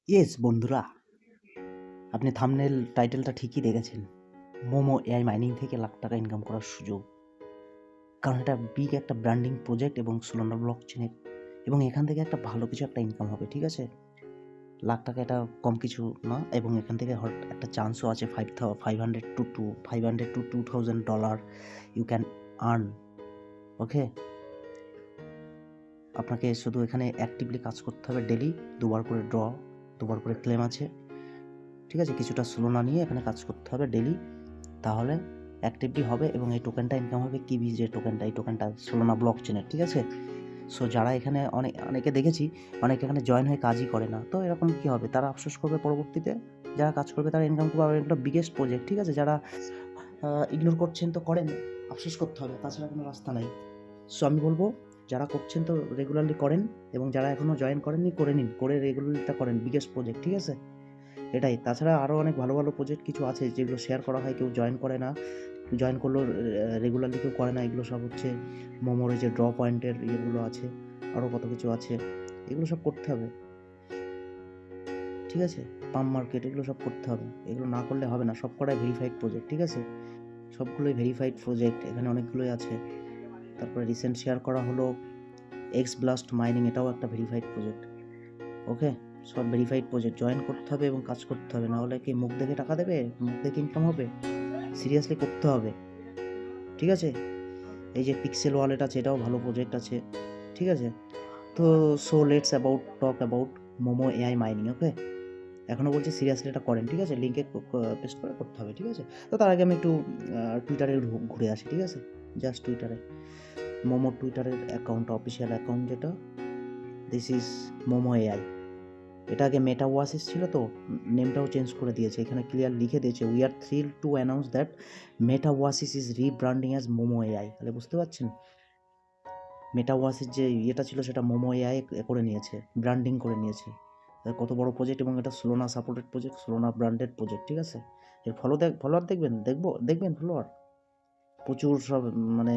Yes বন্ধুরা, আপনি thumbnail টাইটেলটা ঠিকই দেখেছেন। মোমো এআই মাইনিং থেকে লাখ টাকা ইনকাম করার সুযোগ। কারণ এটা বিগ একটা ব্র্যান্ডিং প্রজেক্ট এবং সোলানা ব্লকচেনের, এবং এখান থেকে একটা ভালো কিছু একটা ইনকাম হবে, ঠিক আছে? লাখ টাকা এটা কম কিছু না, এবং এখান থেকে একটা চান্সও আছে। 500 to $2,000 ইউ ক্যান আর্ন। ওকে, আপনাকে শুধু এখানে অ্যাক্টিভলি কাজ করতে হবে। ডেলি দুবার করে ড্র, দুবার করে ক্লেম আছে, ঠিক আছে? কিছুটা সোলানা নিয়ে এখানে কাজ করতে হবে ডেলি, তাহলে অ্যাক্টিভলি হবে এবং এই টোকেনটা ইনকাম হবে। কিবি যে টোকেনটা, এই টোকেনটা সোলানা ব্লকচেনের, ঠিক আছে? সো যারা এখানে অনেকে দেখেছি, অনেকে এখানে জয়েন হয়ে কাজই করে না। তো এরকম কি হবে? তারা আফসোস করবে পরবর্তীতে। যারা কাজ করবে তারা ইনকাম করবে। আর এটা বিগেস্ট প্রজেক্ট, ঠিক আছে? যারা ইগনোর করছেন তো করেন, আফসোস করতে হবে, তাছাড়া কোনো রাস্তা নাই। সো আমি বলবো, যারা করছেন তো রেগুলারলি করেন, এবং যারা এখনও জয়েন করেননি করে নিন, করে রেগুলারলিটা করেন। বিগেস্ট প্রজেক্ট, ঠিক আছে? এটাই। তাছাড়া আরও অনেক ভালো ভালো প্রজেক্ট কিছু আছে যেগুলো শেয়ার করা হয়, কেউ জয়েন করে না। জয়েন করলেও রেগুলারলি কেউ করে না। এগুলো সব হচ্ছে মোমোর যে ড্র পয়েন্টের ইয়েগুলো আছে, আরও কত কিছু আছে, এগুলো সব করতে হবে, ঠিক আছে? পাম মার্কেট, এগুলো সব করতে হবে। এগুলো না করলে হবে না। সব কটাই ভেরিফাইড প্রজেক্ট, ঠিক আছে? সবগুলোই ভেরিফাইড প্রজেক্ট, এখানে অনেকগুলোই আছে। তারপরে রিসেন্ট শেয়ার করা হলো এক্স ব্লাস্ট মাইনিং, এটাও একটা ভেরিফাইড প্রজেক্ট। ওকে, সব ভেরিফাইড প্রজেক্ট। জয়েন করতে হবে এবং কাজ করতে হবে, নাহলে কি মুখ দেখে টাকা দেবে? মুখ দেখে ইনকাম হবে? সিরিয়াসলি করতে হবে, ঠিক আছে? এই যে পিক্সেল ওয়ালেট আছে, এটাও ভালো প্রজেক্ট আছে, ঠিক আছে? তো let's talk about Momo AI mining. Okay, এখনও বলছি সিরিয়াসলি এটা করেন, ঠিক আছে? লিঙ্কে পেস্ট করে করতে হবে, ঠিক আছে? তো তার আগে আমি একটু টুইটারে ঘুরে আসি, ঠিক আছে? জাস্ট টুইটারে, মোমো টুইটারের অ্যাকাউন্ট, অফিসিয়াল অ্যাকাউন্ট যেটা, দিস ইজ মোমো এআই। এটা আগে মেটা ওয়াসিস ছিল, তো নেমটাও চেঞ্জ করে দিয়েছে। এখানে ক্লিয়ার লিখে দিয়েছে, we are thrill to announce that Meta Oasis is rebranding as Momo AI. তাহলে বুঝতে পারছেন, মেটা ওয়াসিস যে ইয়েটা ছিল সেটা মোমো এআই করে নিয়েছে, ব্র্যান্ডিং করে নিয়েছে। কত বড় প্রজেক্ট, এবং এটা সোলোনা সাপোর্টেড প্রজেক্ট, সোলোনা ব্র্যান্ডেড প্রজেক্ট, ঠিক আছে? এর ফলোয়ার দেখবেন ফলোয়ার প্রচুর, সব মানে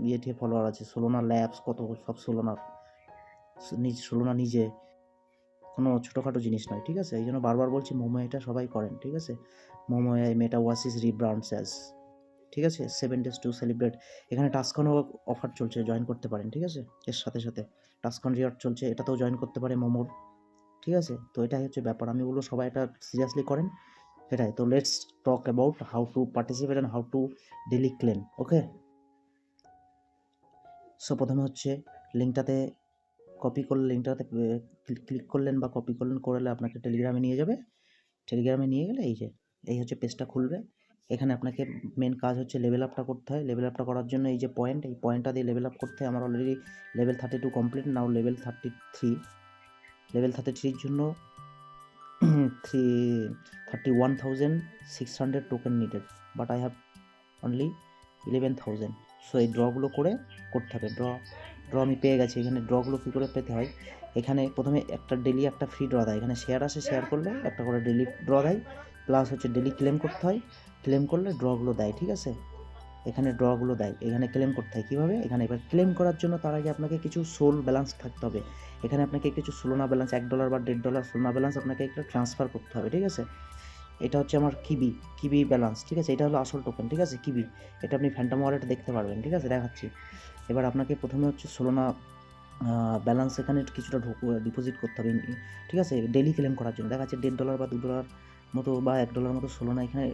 ইয়ে টিয়ে ফলোয়ার আছে। সোলোনা ল্যাবস, কত সব সোলোনা নিজে, কোনো ছোটোখাটো জিনিস নয়, ঠিক আছে? এই জন্য বারবার বলছি, মোমো এটা সবাই করেন, ঠিক আছে? মোমো এআই মেটা ওয়াসিস রিব্র্যান্ডস অ্যাজ, ঠিক আছে? 7 days টু সেলিব্রেট। এখানে টাস্কনও অফার চলছে, জয়েন করতে পারেন, ঠিক আছে? এর সাথে সাথে টাস্কন রিওয়ার্ড চলছে, এটাতেও জয়েন করতে পারে মোমোর, ঠিক আছে? তো এটাই হচ্ছে ব্যাপার। আমি বলবো সবাই এটা সিরিয়াসলি করেন, এটাই। তো let's talk about how to participate and how to daily claim. Okay, so প্রথমে হচ্ছে লিঙ্কটাতে কপি করলে, লিঙ্কটাতে ক্লিক করলেন বা কপি করলে আপনাকে টেলিগ্রামে নিয়ে যাবে। টেলিগ্রামে নিয়ে গেলে এই হচ্ছে পেজটা খুলবে। এখানে আপনাকে মেন কাজ হচ্ছে লেভেল আপটা করতে হয়। লেভেল আপটা করার জন্য এই যে পয়েন্ট, এই পয়েন্টটা দিয়ে লেভেল আপ করতে হয়। আমার অলরেডি লেভেল 32 কমপ্লিট, নাও লেভেল 33। লেভেল 33-র জন্য 31,600 token needed, but I have only 11,000। So এই ড্রগুলো করতে হবে। ড্র আমি পেয়ে গেছি। এখানে ড্রগুলো কী করে পেতে হয়, এখানে প্রথমে একটা ডেলি একটা ফ্রি ড্র দেয়। এখানে শেয়ার আসে, শেয়ার করলে একটা করে ডেলি ড্র দেয়, প্লাস হচ্ছে ডেলি ক্লেম করতে হয়। ক্লেম করলে ড্রগুলো দেয়, ঠিক আছে? এখানে ড্রগুলো দেয়, এখানে ক্লেম করতে হয় কীভাবে? এখানে এবার ক্লেম করার জন্য তার আগে আপনাকে কিছু সোল ব্যালেন্স থাকতে হবে। এখানে আপনাকে কিছু সোলোনা ব্যালেন্স, $1 বা $1.5 সোলোনা ব্যালেন্স আপনাকে একটা ট্রান্সফার করতে হবে, ঠিক আছে? এটা হচ্ছে আমার কিবি ব্যালেন্স, ঠিক আছে? এটা হলো আসল টোকেন, ঠিক আছে? কিবি, এটা আপনি ফ্যান্টম ওয়ালেটে দেখতে পারবেন, ঠিক আছে? দেখাচ্ছি। এবার আপনাকে প্রথমে হচ্ছে সোলোনা ব্যালেন্স এখানে কিছুটা ডিপোজিট করতে হবে, ঠিক আছে? ডেলি ক্লেম করার জন্য দেখাচ্ছে $1.5 বা $2 মতো বা $1 মতো সোলোনা এখানে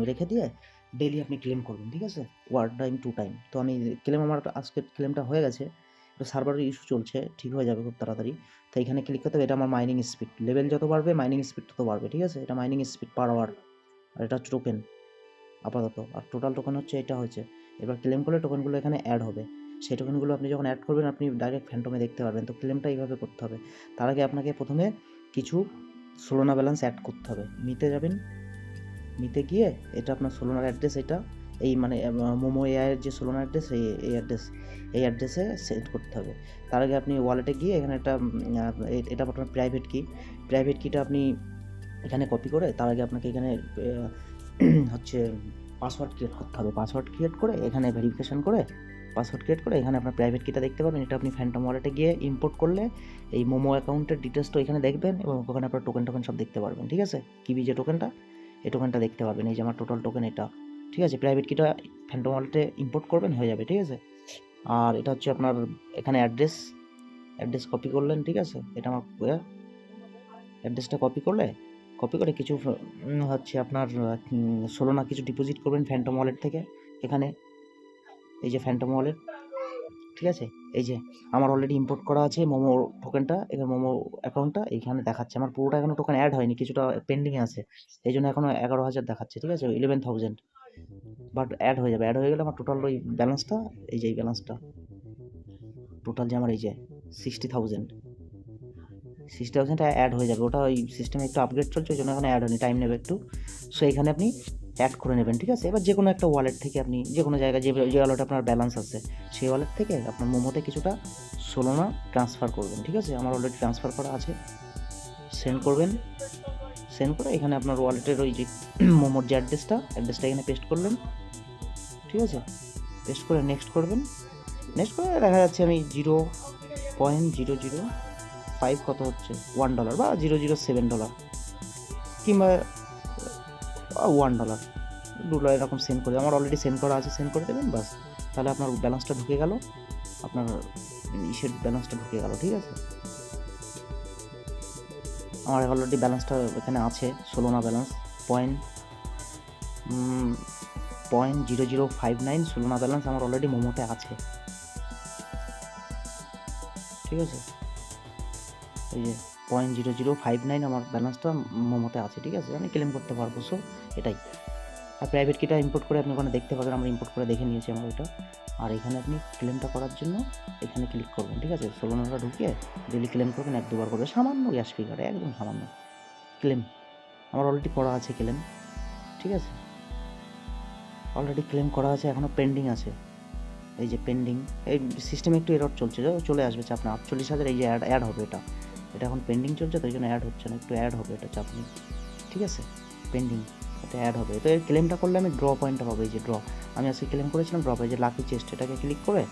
রেখে দিয়ে ডেলি আপনি ক্লেম করবেন, ঠিক আছে? 1 টাইম 2 টাইম। তো আমি ক্লেম, আমার আজকে ক্লেমটা হয়ে গেছে। তো সার্ভারের ইস্যু চলছে, ঠিক হয়ে যাবে খুব তাড়াতাড়ি। তো এখানে ক্লিক করতে হবে। এটা আমার মাইনিং স্পিড, লেভেল যত বাড়বে মাইনিং স্পিড তত বাড়বে, ঠিক আছে? এটা মাইনিং স্পিড পার আওয়ার, আর এটা হচ্ছে টোকেন আপাতত। আর টোটাল টোকেন হচ্ছে এটা হয়েছে। এবার ক্লেম করলে টোকেনগুলো এখানে অ্যাড হবে। সেই টোকেনগুলো আপনি যখন অ্যাড করবেন, আপনি ডাইরেক্ট ফ্যান্টমে দেখতে পারবেন। তো ক্লেমটা এইভাবে করতে হবে। তার আগে আপনাকে প্রথমে কিছু সোলোনা ব্যালেন্স অ্যাড করতে হবে। মিতে যাবেন, মিতে গিয়ে এটা আপনার সোলোনার অ্যাড্রেস, এটা এই মানে মোমো এআইয়ের যে সোলোনার অ্যাড্রেস, এই অ্যাড্রেসে সেন্ড করতে হবে। তার আগে আপনি ওয়ালেটে গিয়ে এখানে একটা এটা আপনার প্রাইভেট কিটা আপনি এখানে কপি করে, তার আগে আপনাকে এখানে হচ্ছে পাসওয়ার্ড ক্রিয়েট করতে হবে। পাসওয়ার্ড ক্রিয়েট করে এখানে ভেরিফিকেশান করে পাসওয়ার্ড ক্রিয়েট করে এখানে আপনার প্রাইভেট কিটা দেখতে পাবেন। এটা আপনি ফ্যান্টম ওয়ালেটে গিয়ে ইম্পোর্ট করলে এই মোমো অ্যাকাউন্টের ডিটেলসটা এখানে দেখবেন এবং ওখানে আপনার টোকেন সব দেখতে পারবেন। ঠিক আছে, কিবি যে টোকেনটা, এই টোকেনটা দেখতে পারবেন। এই যে আমার টোটাল টোকেন এটা। ঠিক আছে, প্রাইভেট কিটা ফ্যান্টম ওয়ালেটে ইম্পোর্ট করবেন, হয়ে যাবে। ঠিক আছে, আর এটা হচ্ছে আপনার এখানে অ্যাড্রেস কপি করলেন। ঠিক আছে, এটা আমার অ্যাড্রেসটা কপি করে কিছু হচ্ছে আপনার সোলোনা কিছু ডিপোজিট করবেন ফ্যান্টম ওয়ালেট থেকে। এখানে এই যে ফ্যান্টম ওয়ালেট, ঠিক আছে, এই যে আমার অলরেডি ইম্পোর্ট করা আছে মোমো টোকেনটা, এখানে মোমো অ্যাকাউন্টটা এইখানে দেখাচ্ছে। আমার পুরোটা এখনো টোকেন অ্যাড হয়নি, কিছুটা পেন্ডিংয়ে আছে, এই জন্য এখনো 11,000 দেখাচ্ছে। ঠিক আছে, 11,000, বাট অ্যাড হয়ে যাবে। অ্যাড হয়ে গেলে আমার টোটাল ওই ব্যালেন্সটা, এই যে এই ব্যালেন্সটা টোটাল যে আমার এই যে 60,000 অ্যাড হয়ে যাবে। ওটা ওই সিস্টেমে একটু আপগ্রেড চলছে, ওই জন্য এখন অ্যাড হয়নি, টাইম নেবে একটু। সো এখানে আপনি অ্যাড করে নেবেন। ঠিক আছে, এবার যে কোনো একটা ওয়ালেট থেকে আপনি যে কোনো জায়গায় যে ওয়ালেটে আপনার ব্যালেন্স আছে সেই ওয়ালেট থেকে আপনার মোমোতে কিছুটা সোলোনা ট্রান্সফার করবেন। ঠিক আছে, আমার অলরেডি ট্রান্সফার করা আছে। সেন্ড করবেন, সেন্ড করে এখানে আপনার ওয়ালেটের ওই যে মোমোর যে অ্যাড্রেসটা এখানে পেস্ট করলেন। ঠিক আছে, পেস্ট করে নেক্সট করবেন। নেক্সট করে দেখা যাচ্ছে আমি 0.005 কত হচ্ছে $1 বা $0.07 কিংবা $1 $2 এরকম সেন্ড করে আমার অলরেডি সেন্ড করা আছে, সেন্ড করে দেবেন। বাস, তাহলে আপনার ব্যালেন্সটা ঢুকে গেল, আপনার ইসের ব্যালেন্সটা ঢুকে গেল। ঠিক আছে, আমার অলরেডি ব্যালেন্সটা এখানে আছে, সোলোনা ব্যালেন্স .0059 সোলোনা ব্যালেন্স আমার অলরেডি মোমোতে আছে। ঠিক আছে, এই যে .0059 আমার ব্যালেন্সটা মোমোতে আছে। ঠিক আছে, আমি ক্লেম করতে পারবো। সো এটাই। আর প্রাইভেট কিটা ইম্পোর্ট করে আপনি ওখানে দেখতে পাবেন, আমরা ইম্পোর্ট করে দেখে নিয়েছি আমরা ওইটা। আর এখানে আপনি ক্লেমটা করার জন্য এখানে ক্লিক করবেন। ঠিক আছে, সোলোনাটা ঢুকিয়ে ডেলি ক্লেম করবেন, 1-2 বার করবে, সামান্য গ্যাস ফিগারে, একদম সামান্য ক্লেম। আমার অলরেডি করা আছে ক্লেম। ঠিক আছে, অলরেডি ক্লেম করা আছে, এখনও পেন্ডিং আছে। এই যে পেন্ডিং, এই সিস্টেমে একটু এরর চলছে, চলে আসবে, চাপ না। 48,000 এই যে অ্যাড হবে, এটা এখন পেন্ডিং চলছে, তো এই জন্য অ্যাড হচ্ছে না, একটু অ্যাড হবে, এটা চাপ নেই। ঠিক আছে, পেন্ডিং, এটা অ্যাড হবে। তো এর ক্লেমটা করলে আমি ড্র পয়েন্টটা পাবো। এই যে ড্র, আমি আজকে ক্লেম করেছিলাম, ড্র পাই যে লাকি চেস্ট, এটাকে ক্লিক করে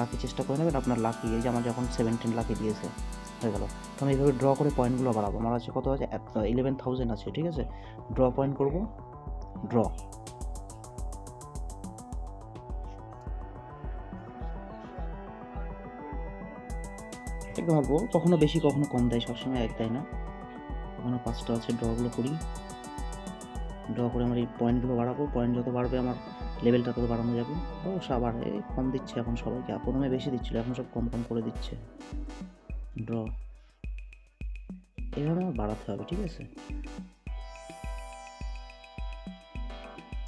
লাকি চেষ্টা করে নেবেন। আপনার লাকি, এই যে আমার যখন 17 লাকি দিয়েছে, হয়ে গেল। তো আমি এইভাবে ড্র করে পয়েন্টগুলো বাড়াবো। আমার আছে কত আছে, 11,000 আছে। ঠিক আছে, ড্র পয়েন্ট করব, ড্র, একদম অল্প, কখনো বেশি কখনো কম দেয়, সবসময় এক দেয় না। কখনো 5টা আছে, ড্রগুলো করি। ড্র করে আমার এই পয়েন্টগুলো বাড়াবো, পয়েন্ট যত বাড়বে আমার লেভেলটা তত বাড়ানো যাবে। ও সবার কম দিচ্ছে এখন সবাইকে, প্রথমে বেশি দিচ্ছিল, এখন সব কম কম করে দিচ্ছে। ড্র এইভাবে আমার বাড়াতে হবে। ঠিক আছে,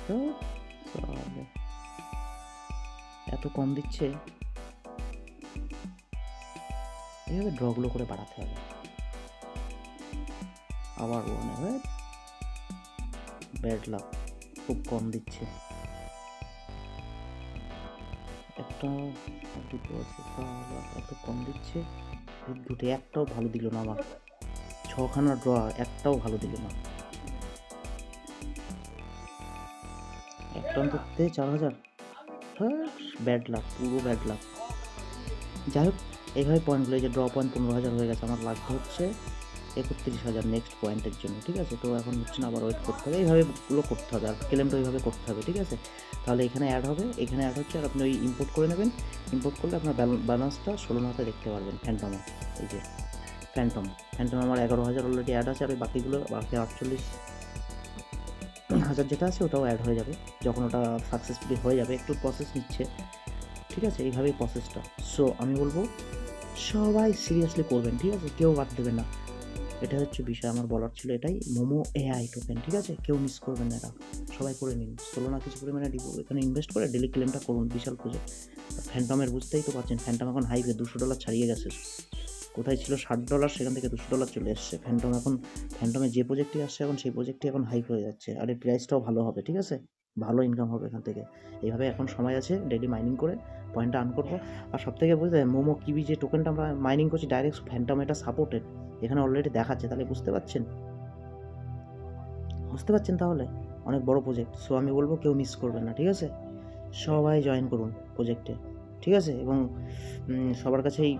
তো এত কম দিচ্ছে, এইভাবে ড্রগুলো করে বাড়াতে হবে। আবার মনে হয় ব্যাড লাক, খুব কম দিচ্ছে। একটা দুটো আছে, এত কম দিচ্ছে, দুটো একটাও ভালো দিল না আমার। 6খানা ড্র, একটাও ভালো দিল না। একটা অন্তত 4,000, ব্যাড লাক, পুরো ব্যাড লাক। যাই হোক, এইভাবে পয়েন্টগুলো, এই যে ড্র পয়েন্ট 15,000 হয়ে গেছে, আমার লাগবে হচ্ছে 31,000 নেক্সট পয়েন্টের জন্য। ঠিক আছে, তো এখন হচ্ছে না, আবার ওয়েট করতে হবে, এইভাবেগুলো করতে হবে, আর ক্লেমটা ওইভাবে করতে হবে। ঠিক আছে, তাহলে এখানে অ্যাড হবে, এখানে অ্যাড হচ্ছে, আর আপনি ওই ইম্পোর্ট করে নেবেন। ইম্পোর্ট করলে আপনার ব্যালেন্সটা 16 দেখতে পারবেন ফ্যান্টমে। এই যে ফ্যান্টম আমার 11,000 অলরেডি অ্যাড আছে, আর ওই বাকিগুলো, বাকি 48,000 যেটা আছে ওটাও অ্যাড হয়ে যাবে যখন ওটা সাকসেসফুলি হয়ে যাবে। একটু প্রসেস নিচ্ছে। ঠিক আছে, এইভাবেই প্রসেসটা। সো আমি বলবো সবাই সিরিয়াসলি করবেন। ঠিক আছে, কেউ বাদ দেবেন না, এটা হচ্ছে বিষয় আমার বলার ছিল, এটাই। মোমো এআই টোকেন, ঠিক আছে, কেউ মিস করবেন না, এটা সবাই করে নিন। সোলোনা কিছু পরিমাণে এখানে ইনভেস্ট করে ডেলি ক্লেমটা করুন, বিশাল প্রজেক্ট। ফ্যান্টমের বুঝতেই তো পারছেন, ফ্যান্টম এখন হাইপে, $200 ছাড়িয়ে গেছে। কোথায় ছিল $60, সেখান থেকে $200 চলে এসছে ফ্যান্টম। এখন ফ্যান্টমের যে প্রজেক্টটি আসছে এখন, সেই প্রজেক্টটি এখন হাইপ হয়ে যাচ্ছে, আর এই প্রাইসটাও ভালো হবে। ঠিক আছে, ভালো ইনকাম হবে এখান থেকে। এইভাবে এখন সময় আছে, ডেলি মাইনিং করে পয়েন্টটা আর্ন করবো। আর সব থেকে বুঝতে, মোমো কিবি যে টোকেনটা আমরা মাইনিং করছি ডাইরেক্ট ফ্যান্টম, এটা সাপোর্টেড, এখানে অলরেডি দেখাচ্ছে। তাহলে বুঝতে পারছেন তাহলে অনেক বড় প্রজেক্ট। সো আমি বলবো কেউ মিস করবেন না। ঠিক আছে, সবাই জয়েন করুন প্রজেক্টে। ঠিক আছে? এবং সবার কাছেই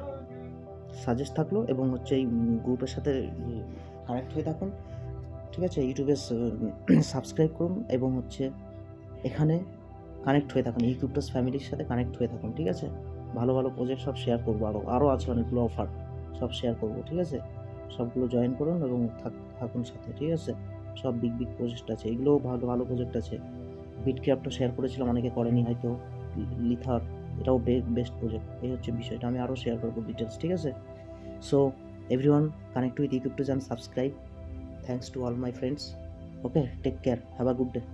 সাজেস্ট থাকলো, এবং হচ্ছে এই গ্রুপের সাথে কানেক্ট হয়ে থাকুন। ঠিক আছে? ইউটিউবে সাবস্ক্রাইব করুন, এবং হচ্ছে এখানে কানেক্ট হয়ে থাকুন, ইউটিউবটাস ফ্যামিলির সাথে কানেক্ট হয়ে থাকুন। ঠিক আছে? ভালো ভালো প্রজেক্ট সব শেয়ার করবো, আরও আছে অনেকগুলো অফার, সব শেয়ার করবো। ঠিক আছে? সবগুলো জয়েন করুন এবং থাকুন সাথে। ঠিক আছে? সব বিগ বিগ প্রজেক্ট আছে, এগুলোও ভালো ভালো প্রজেক্ট আছে। বিটক্রাফটও শেয়ার করেছিলাম, অনেকে করেনি হয়তো। লিথার, এটাও বেস্ট প্রজেক্ট। এই হচ্ছে বিষয়টা, আমি আরও শেয়ার করবো ডিটেলস। ঠিক আছে? সো এভরিওয়ান, কানেক্ট উইথ ইউটিউবটাস and subscribe. Thanks to all my friends. Okay, take care. Have a good day.